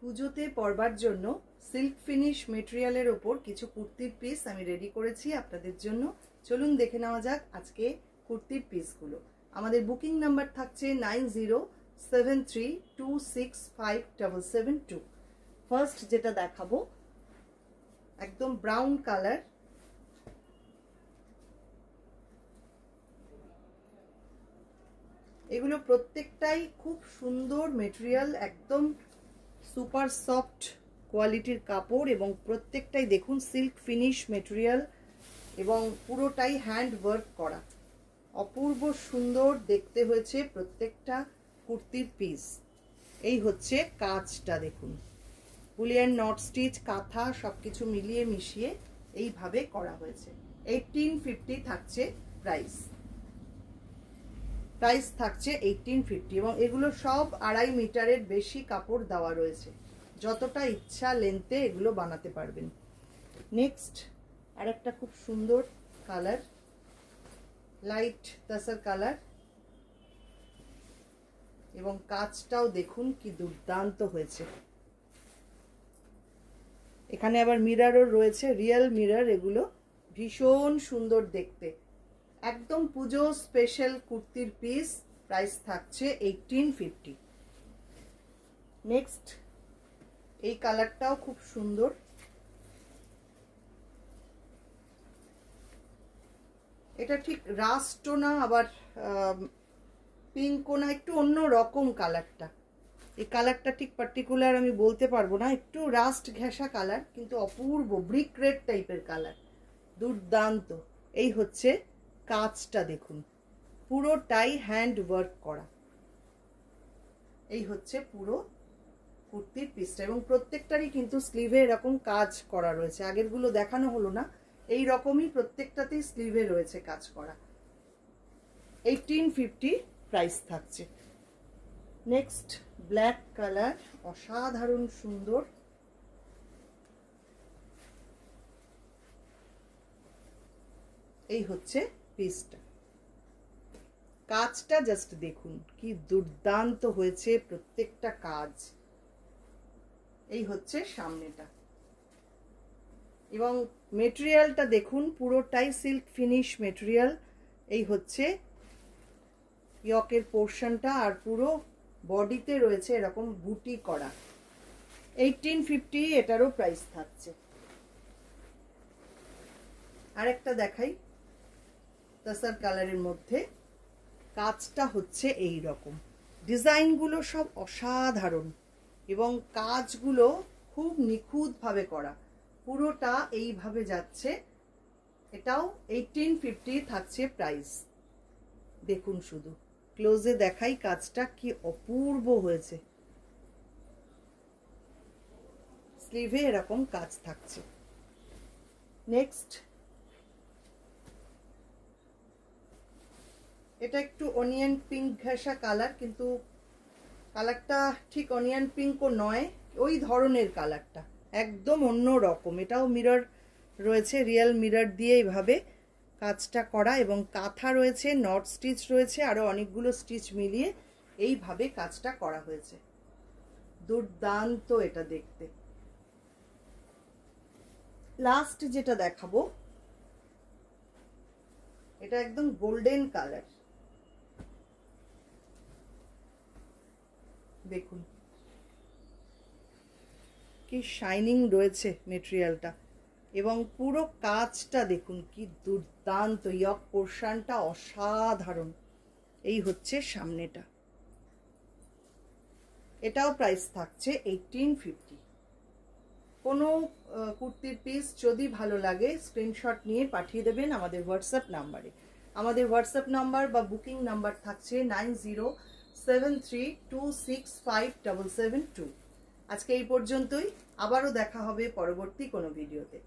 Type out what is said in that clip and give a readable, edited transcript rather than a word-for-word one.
পুজোতে পরবার জন্য silk finish মেটেরিয়ালের ওপর কিছু কুর্তির পিস আমি রেডি করেছি আপনাদের জন্য। চলুন দেখে নেওয়া যাক আজকে কুর্তির পিসগুলো। আমাদের বুকিং নাম্বার থাকছে 9073265772। ফার্স্ট যেটা দেখাবো একদম ব্রাউন কালার, এগুলো প্রত্যেকটাই খুব সুন্দর মেটেরিয়াল, একদম সুপার সফট কোয়ালিটির কাপড় এবং প্রত্যেকটাই দেখুন সিল্ক ফিনিশ মেটেরিয়াল এবং পুরোটাই হ্যান্ড ওয়ার্ক করা। অপূর্ব সুন্দর দেখতে হয়েছে প্রত্যেকটা কুর্তির পিস। এই হচ্ছে কাজটা দেখুন, বুলিয়ান নট স্টিচ কাঁথা সবকিছু মিলিয়ে মিশিয়ে এইভাবে করা হয়েছে। 1850 থাকছে প্রাইস থাকছে 1850 এবং এগুলো সব 2.5 মিটারের বেশি কাপড় দেওয়া রয়েছে, যতটা ইচ্ছা লেন্থে এগুলো বানাতে পারবেন। নেক্সট আরেকটা খুব সুন্দর কালার, লাইট তাসার কালার এবং কাজটাও দেখুন কি দুর্দান্ত হয়েছে। এখানে আবার মিররও রয়েছে, রিয়েল মিরর, এগুলো ভীষণ সুন্দর দেখতে। একদম পুজো স্পেশাল কুর্তির পিস, প্রাইস থাকছে 1850। নেক্সট এই কালারটাও খুব সুন্দর, এটা ঠিক রাস্টও না আবার পিঙ্কও না, একটু অন্য রকম কালারটা। এই কালারটা ঠিক পার্টিকুলার আমি বলতে পারবো না, একটু রাস্ট ঘেঁষা কালার কিন্তু অপূর্ব ব্রিক রেড টাইপের কালার, দুর্দান্ত। এই হচ্ছে কাজটা দেখুন, পুরোটাই হ্যান্ড ওয়ার্ক করা। এই হচ্ছে পুরো কুর্তির পিসটা এবং প্রত্যেকটারই কিন্তু স্লিভে এরকম কাজ করা রয়েছে, আগেরগুলো দেখানো হলো না, এই রকমই প্রত্যেকটাতেই স্লিভে রয়েছে কাজ করা। 1850 প্রাইস থাকছে। নেক্সট ব্ল্যাক কালার, অসাধারণ সুন্দর। এই হচ্ছে পিসটা, কাজটা জাস্ট দেখুন কি দুর্দান্ত হয়েছে প্রত্যেকটা কাজ। এই হচ্ছে সামনেটা এবং মেটেরিয়ালটা দেখুন পুরোটাই সিল্ক ফিনিশ মেটেরিয়াল। এই হচ্ছে ইয়কের পোর্শনটা আর পুরো বডিতে রয়েছে এরকম বুটি করা। 1850 এটারও প্রাইস থাকছে। আরেকটা দেখাই তাসার কালারের মধ্যে, কাজটা হচ্ছে এই রকম, ডিজাইনগুলো সব অসাধারণ এবং কাজগুলো খুব নিখুঁতভাবে করা, পুরোটা এইভাবে যাচ্ছে। এটাও 1850 থাকছে প্রাইস। দেখুন শুধু ক্লোজে দেখাই কাজটা কি অপূর্ব হয়েছে, স্লিভে এরকম কাজ থাকছে। নেক্সট এটা একটু অনিয়ন পিঙ্ক ঘেঁষা কালার, কিন্তু কালারটা ঠিক অনিয়ন পিঙ্কও নয়, ওই ধরনের কালারটা একদম অন্য রকম। এটাও মিরর রয়েছে, রিয়েল মিরর দিয়ে এইভাবে কাজটা করা এবং কাঁথা রয়েছে, নট স্টিচ রয়েছে, আরো অনেকগুলো স্টিচ মিলিয়ে এইভাবে কাজটা করা হয়েছে। দুর্দান্ত এটা দেখতে। লাস্ট যেটা দেখাবো এটা একদম গোল্ডেন কালার, দেখুন কি শাইনিং রয়েছে মেটেরিয়ালটা এবং পুরো কাজটা দেখুন কি দুর্দান্ত, ইয়ক পোর্শনটা অসাধারণ। এই হচ্ছে সামনেটা, এটাও প্রাইস থাকছে 1850। কোনো কুর্তির পিস যদি ভালো লাগে স্ক্রিনশট নিয়ে পাঠিয়ে দেবেন আমাদের হোয়াটসঅ্যাপ নাম্বারে। আমাদের হোয়াটসঅ্যাপ নাম্বার বা বুকিং নাম্বার থাকছে 9073265772। আজকে এই পর্যন্তই, আবারও দেখা হবে পরবর্তী কোনো ভিডিওতে।